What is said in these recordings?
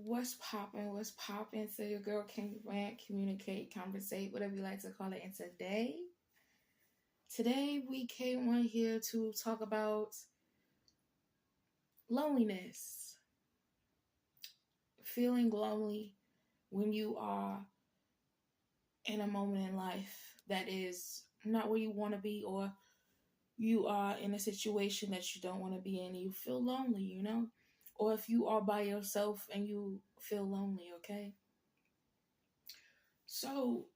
What's poppin'? What's poppin'? So your girl can rant, communicate, conversate, whatever you like to call it. And today we came on here to talk about loneliness. Feeling lonely when you are in a moment in life that is not where you want to be, or you are in a situation that you don't want to be in and you feel lonely, or if you are by yourself and you feel lonely. Okay, so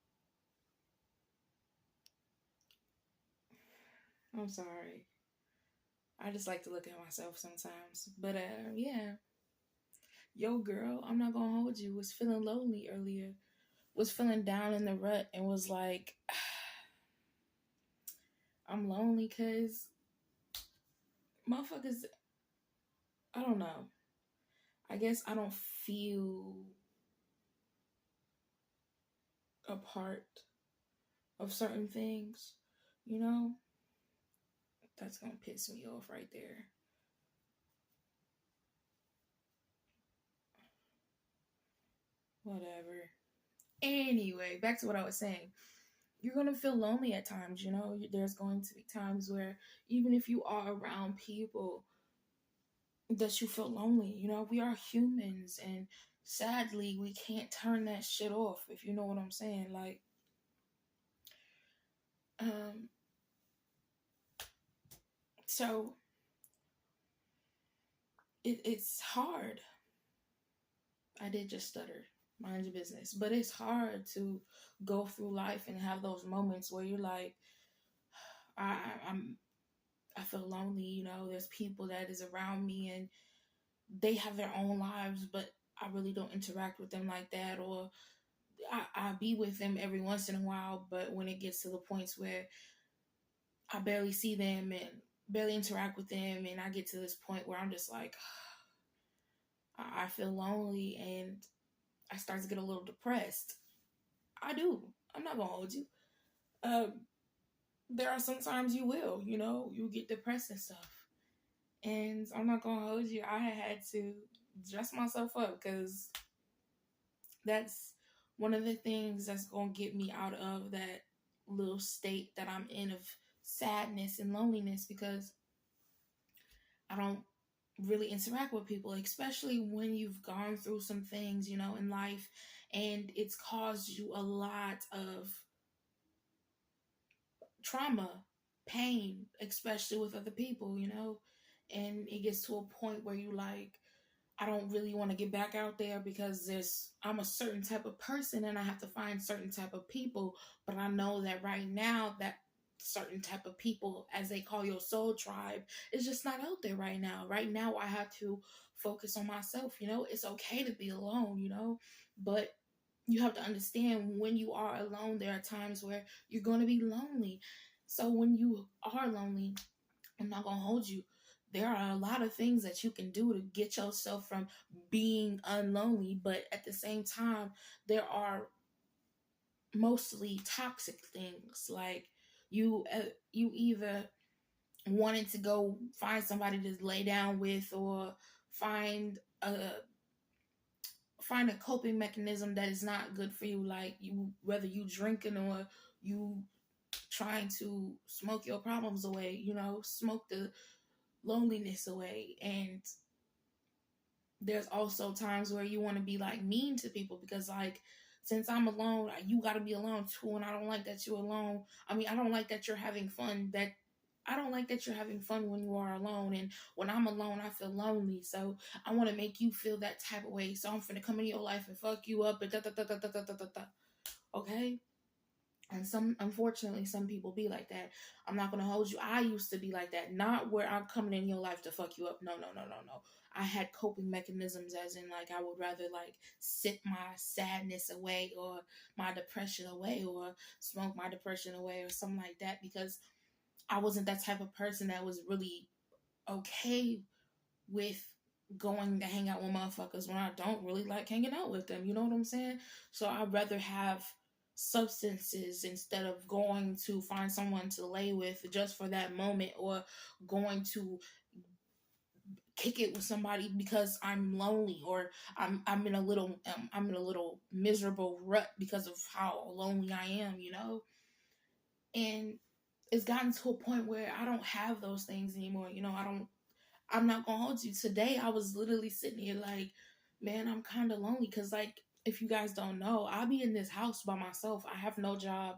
I'm sorry. I just like to look at myself sometimes. But yeah, yo girl, I'm not gonna hold you, was feeling lonely earlier. Was feeling down in the rut and was like, I'm lonely cause motherfuckers, I don't know. I guess I don't feel a part of certain things, you know? That's gonna piss me off right there. Whatever. Anyway, back to what I was saying. You're going to feel lonely at times, There's going to be times where even if you are around people that you feel lonely, we are humans, and sadly we can't turn that shit off, if you know what I'm saying. Like, um so it's hard. I did just stutter, mind your business, but it's hard to go through life and have those moments where you're like, I, I'm I feel lonely, there's people that is around me and they have their own lives, but I really don't interact with them like that, or I be with them every once in a while, but when it gets to the points where I barely see them and barely interact with them, and I get to this point where I'm just like, I feel lonely, and I start to get a little depressed. I do. I'm not gonna hold you. Um, there are sometimes you will, you get depressed and stuff. And I'm not gonna hold you. I had to dress myself up because that's one of the things that's gonna get me out of that little state that I'm in of sadness and loneliness, because I don't really interact with people, especially when you've gone through some things, in life, and it's caused you a lot of trauma, pain, especially with other people, and it gets to a point where you like, I don't really want to get back out there because I'm a certain type of person and I have to find certain type of people. But I know that right now that certain type of people, as they call your soul tribe, is just not out there right now. Right now I have to focus on myself. It's okay to be alone, but you have to understand, when you are alone, there are times where you're going to be lonely. So when you are lonely, I'm not going to hold you, there are a lot of things that you can do to get yourself from being unlonely, but at the same time, there are mostly toxic things. Like, you either wanted to go find somebody to lay down with, or find a coping mechanism that is not good for you, like whether you drinking or you trying to smoke your problems away, smoke the loneliness away. And there's also times where you want to be like mean to people, because like, since I'm alone, you got to be alone too, and I don't like that you're alone. I mean, I don't like that you're having fun. I don't like that you're having fun when you are alone, and when I'm alone, I feel lonely. So I want to make you feel that type of way. So I'm finna come into your life and fuck you up and da da da da da da da da. Okay. And unfortunately, some people be like that. I'm not gonna hold you. I used to be like that. Not where I'm coming in your life to fuck you up. No, no, no, no, no. I had coping mechanisms, as in like, I would rather like sit my sadness away, or my depression away, or smoke my depression away, or something like that, because I wasn't that type of person that was really okay with going to hang out with motherfuckers when I don't really like hanging out with them. You know what I'm saying? So I'd rather have substances instead of going to find someone to lay with just for that moment, or going to kick it with somebody because I'm lonely, or I'm in a little I'm in a little miserable rut because of how lonely I am, you know. And it's gotten to a point where I don't have those things anymore, you know. I'm not gonna hold you. Today I was literally sitting here like, man, I'm kind of lonely because, like, if you guys don't know, I'll be in this house by myself. I have no job.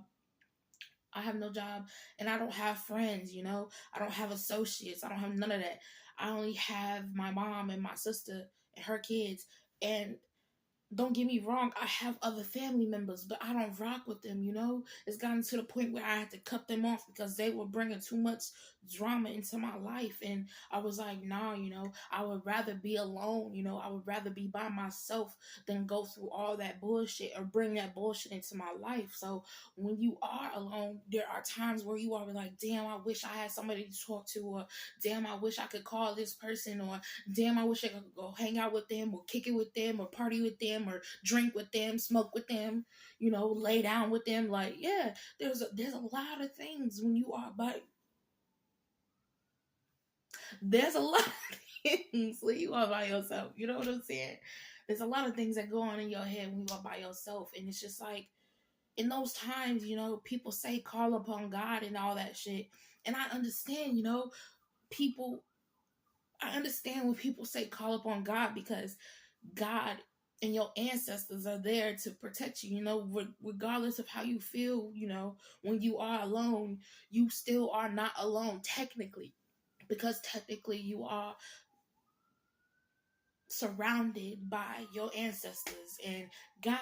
I have no job, and I don't have friends, you know. I don't have associates. I don't have none of that. I only have my mom and my sister and her kids. And don't get me wrong, I have other family members, but I don't rock with them, you know? It's gotten to the point where I had to cut them off because they were bringing too much drama into my life. And I was like, nah, you know, I would rather be alone, you know? I would rather be by myself than go through all that bullshit or bring that bullshit into my life. So when you are alone, there are times where you are like, damn, I wish I had somebody to talk to, or damn, I wish I could call this person, or damn, I wish I could go hang out with them, or kick it with them, or party with them, or drink with them, smoke with them, you know, lay down with them. Like, yeah, there's a lot of things when you are by. There's a lot of things when you are by yourself. You know what I'm saying? There's a lot of things that go on in your head when you are by yourself, and it's just like in those times, you know, people say call upon God and all that shit, and I understand, you know, people. I understand when people say call upon God because God and your ancestors are there to protect you, you know, regardless of how you feel, you know, when you are alone, you still are not alone technically, because technically you are surrounded by your ancestors and God.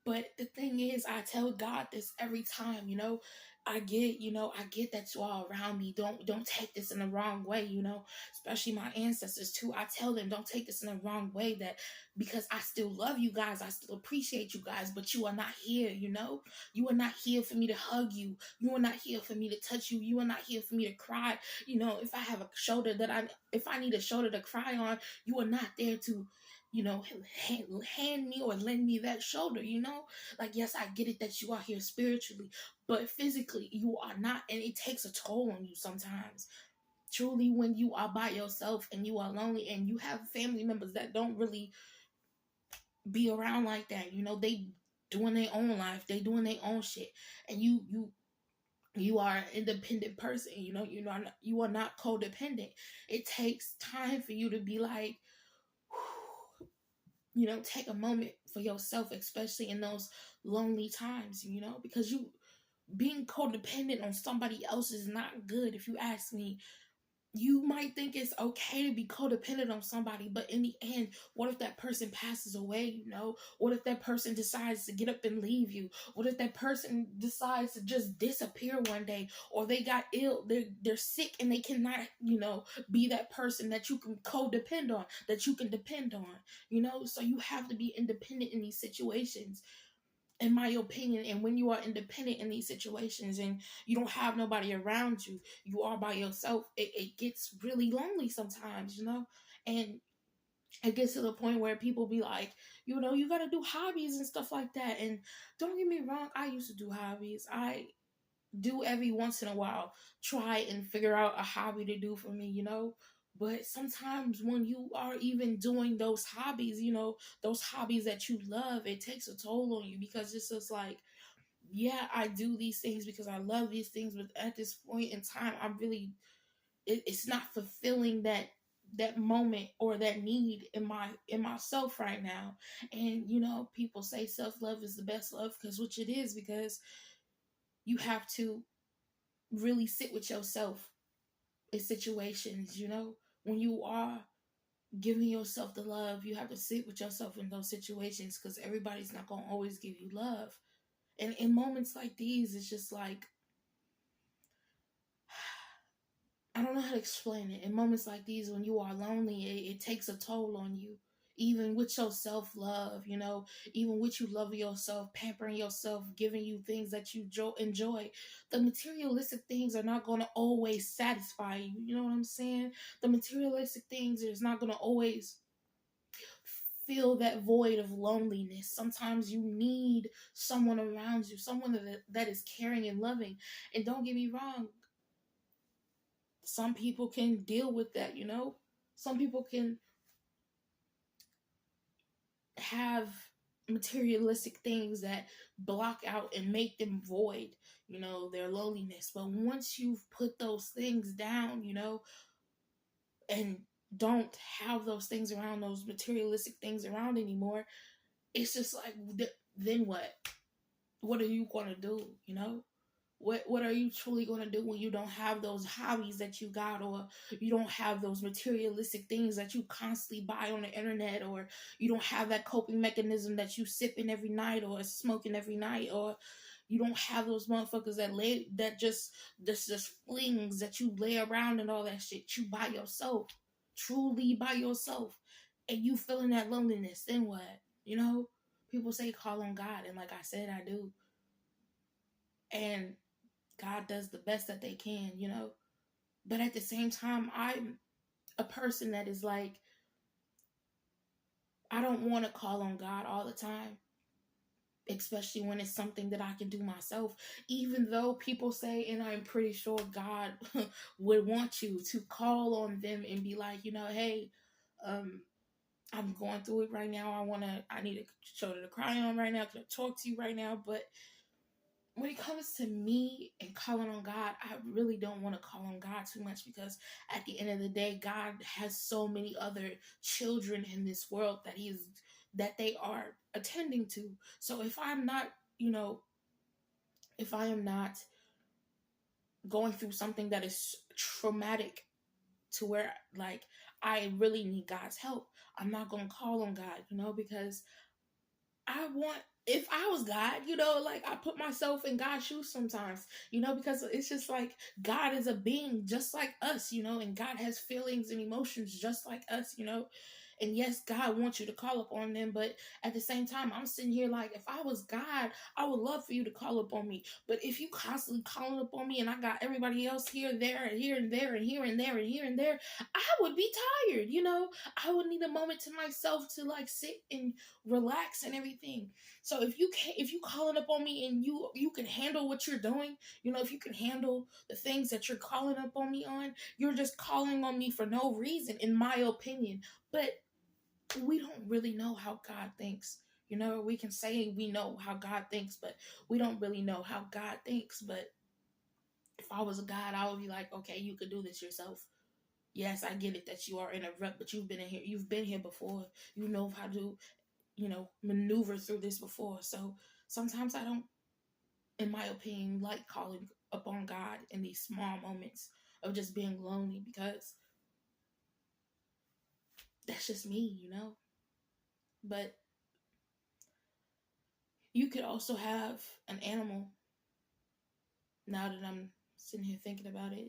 But the thing is, I tell God this every time, you know. I get that you are around me. Don't take this in the wrong way, you know. Especially my ancestors too. I tell them don't take this in the wrong way, that because I still love you guys, I still appreciate you guys, but you are not here, you know. You are not here for me to hug you. You are not here for me to touch you. You are not here for me to cry. You know, if I need a shoulder to cry on, you are not there to, you know, hand me or lend me that shoulder, you know. Like, yes, I get it that you are here spiritually, but physically you are not, and it takes a toll on you sometimes. Truly, when you are by yourself and you are lonely and you have family members that don't really be around like that, you know, they doing their own life, they doing their own shit, and you are an independent person, you know, you are not codependent. It takes time for you to be like, you know, take a moment for yourself, especially in those lonely times, you know, because you being codependent on somebody else is not good. If you ask me, you might think it's okay to be codependent on somebody, but in the end, what if that person passes away, you know? What if that person decides to get up and leave you? What if that person decides to just disappear one day, or they got ill, they're sick and they cannot, you know, be that person that you can codepend on, that you can depend on, you know? So you have to be independent in these situations, in my opinion. And when you are independent in these situations and you don't have nobody around you, you are by yourself, it gets really lonely sometimes, you know. And it gets to the point where people be like, you know, you gotta do hobbies and stuff like that. And don't get me wrong, I used to do hobbies. I do every once in a while try and figure out a hobby to do for me, you know. But sometimes when you are even doing those hobbies, you know, those hobbies that you love, it takes a toll on you, because it's just like, yeah, I do these things because I love these things, but at this point in time, I'm really, it's not fulfilling that moment or that need in myself right now. And you know, people say self-love is the best love, because which it is, because you have to really sit with yourself in situations, you know, when you are giving yourself the love, you have to sit with yourself in those situations, because everybody's not going to always give you love. And in moments like these, it's just like, I don't know how to explain it. In moments like these, when you are lonely, it takes a toll on you. Even with your self love, you know, even with you loving yourself, pampering yourself, giving you things that you enjoy, the materialistic things are not going to always satisfy you. You know what I'm saying? The materialistic things is not going to always fill that void of loneliness. Sometimes you need someone around you, someone that is caring and loving. And don't get me wrong, some people can deal with that, you know. Some people can have materialistic things that block out and make them void, their loneliness. But once you've put those things down, and don't have those things around, those materialistic things around anymore, it's just like, then what? What are you going to do? What are you truly going to do when you don't have those hobbies that you got, or you don't have those materialistic things that you constantly buy on the internet, or you don't have that coping mechanism that you sipping every night or smoking every night, or you don't have those motherfuckers that just flings that you lay around and all that shit. You by yourself, truly by yourself, and you feeling that loneliness. Then what? People say call on God, and like I said, I do. And God does the best that they can. But at the same time, I'm a person that is like, I don't want to call on God all the time, especially when it's something that I can do myself. Even though people say, and I'm pretty sure God would want you to call on them and be like, hey, I'm going through it right now. I need a shoulder to cry on right now. Can I talk to you right now? But when it comes to me and calling on God, I really don't want to call on God too much, because at the end of the day, God has so many other children in this world that they are attending to. So if I'm not, if I am not going through something that is traumatic to where like I really need God's help, I'm not going to call on God, because I want, if I was God, like I put myself in God's shoes sometimes, because it's just like God is a being just like us, and God has feelings and emotions just like us. And yes, God wants you to call upon them, but at the same time, I'm sitting here like, if I was God, I would love for you to call upon me. But if you constantly calling upon me and I got everybody else here, there, and here and there, and here and there, and here and there, I would be tired, I would need a moment to myself to like sit and relax and everything. So if you calling up on me and you can handle what you're doing, if you can handle the things that you're calling up on me on, you're just calling on me for no reason, in my opinion. But we don't really know how God thinks. We can say we know how God thinks, but we don't really know how God thinks. But if I was a God, I would be like, okay, you could do this yourself. Yes, I get it that you are in a rut, but you've been here before. You know how to maneuver through this before. So sometimes I don't, in my opinion, like calling upon God in these small moments of just being lonely, because that's just me. But you could also have an animal, now that I'm sitting here thinking about it,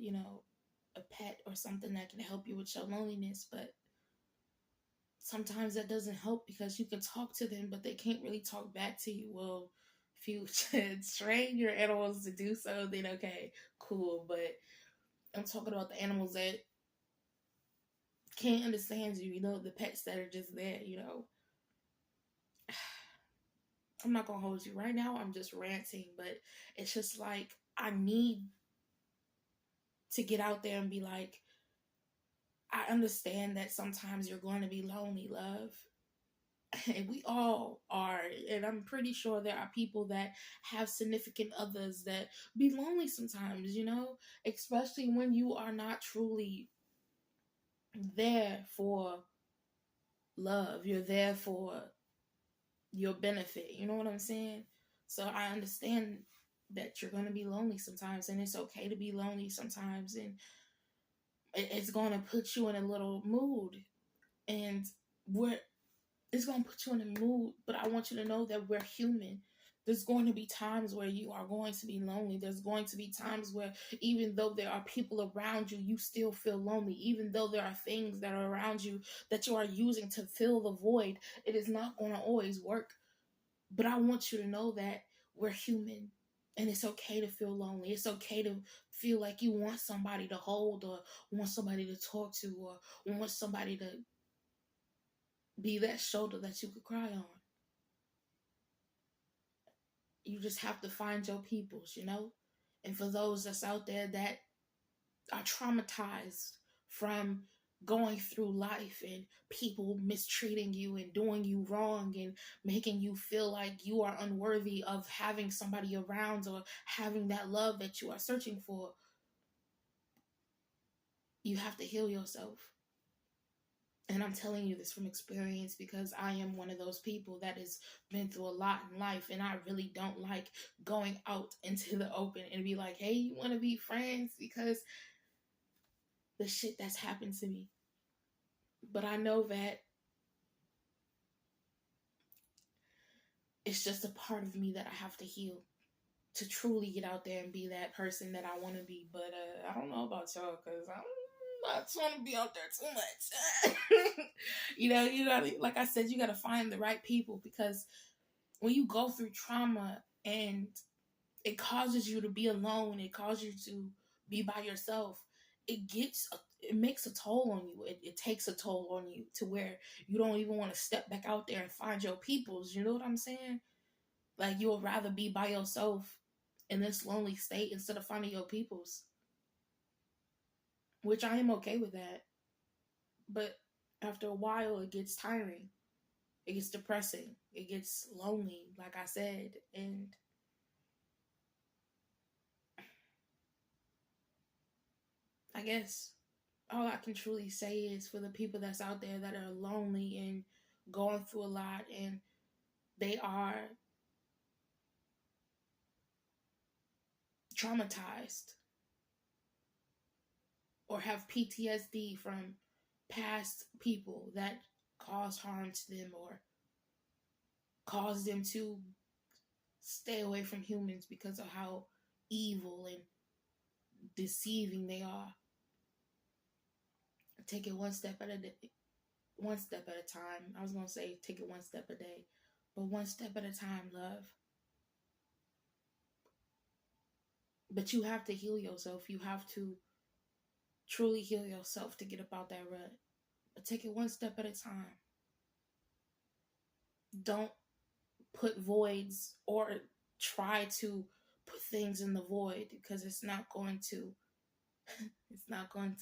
a pet or something that can help you with your loneliness. But sometimes that doesn't help, because you can talk to them, but they can't really talk back to you. Well, if you train your animals to do so, then okay, cool. But I'm talking about the animals that can't understand you, the pets that are just there. I'm not gonna hold you right now. I'm just ranting, but it's just like, I need to get out there and be like, I understand that sometimes you're going to be lonely, love. And we all are. And I'm pretty sure there are people that have significant others that be lonely sometimes, especially when you are not truly there for love. You're there for your benefit. You know what I'm saying? So I understand that you're going to be lonely sometimes, and it's okay to be lonely sometimes. And it's going to put you in a little mood. And it's going to put you in a mood, but I want you to know that we're human. There's going to be times where you are going to be lonely. There's going to be times where, even though there are people around you, you still feel lonely. Even though there are things that are around you that you are using to fill the void, it is not going to always work. But I want you to know that we're human, and it's okay to feel lonely. It's okay to feel like you want somebody to hold, or want somebody to talk to, or want somebody to be that shoulder that you could cry on. You just have to find your peoples. And for those that's out there that are traumatized from going through life and people mistreating you and doing you wrong and making you feel like you are unworthy of having somebody around or having that love that you are searching for, you have to heal yourself. And I'm telling you this from experience because I am one of those people that has been through a lot in life, and I really don't like going out into the open and be like, hey, you want to be friends? Because the shit that's happened to me. But I know that it's just a part of me that I have to heal to truly get out there and be that person that I want to be. But I don't know about y'all because I'm not trying to be out there too much. You gotta, like I said, you gotta find the right people, because when you go through trauma and it causes you to be alone, it causes you to be by yourself, it makes a toll on you. It takes a toll on you to where you don't even want to step back out there and find your peoples. You know what I'm saying? Like, you would rather be by yourself in this lonely state instead of finding your peoples, which I am okay with that. But after a while, it gets tiring. It gets depressing. It gets lonely, like I said. And I guess all I can truly say is, for the people that's out there that are lonely and going through a lot, and they are traumatized or have PTSD from past people that caused harm to them or caused them to stay away from humans because of how evil and deceiving they are. Take it one step at a time. I was gonna say take it one step a day, but one step at a time, love. But you have to heal yourself. You have to truly heal yourself to get up out that rut. But take it one step at a time. Don't put voids or try to put things in the void, because it's not going to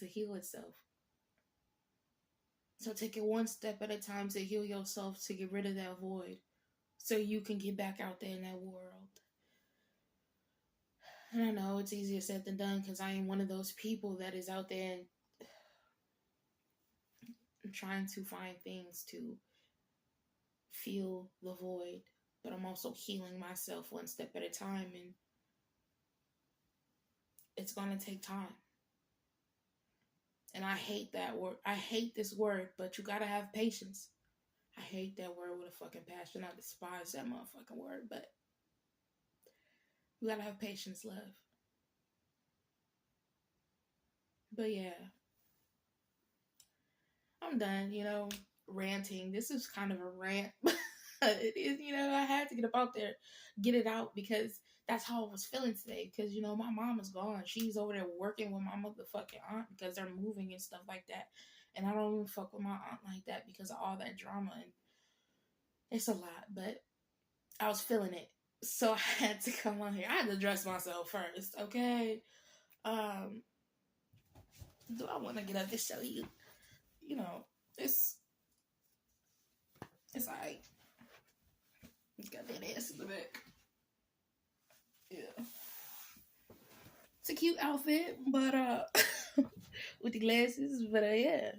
heal itself. So take it one step at a time to heal yourself, to get rid of that void, so you can get back out there in that world. And I know it's easier said than done, because I am one of those people that is out there and trying to find things to fill the void. But I'm also healing myself one step at a time, and it's going to take time. And I hate that word. I hate this word, but you gotta have patience. I hate that word with a fucking passion. I despise that motherfucking word, but you gotta have patience, love. But yeah, I'm done, ranting. This is kind of a rant. It is, I had to get up out there, get it out, because that's how I was feeling today. Because, my mom is gone. She's over there working with my motherfucking aunt because they're moving and stuff like that. And I don't even fuck with my aunt like that because of all that drama. And it's a lot, but I was feeling it. So I had to come on here. I had to dress myself first, okay? Do I want to get up to show you? It's alright. It's got that ass in the back. Yeah. It's a cute outfit, but with the glasses, but yeah.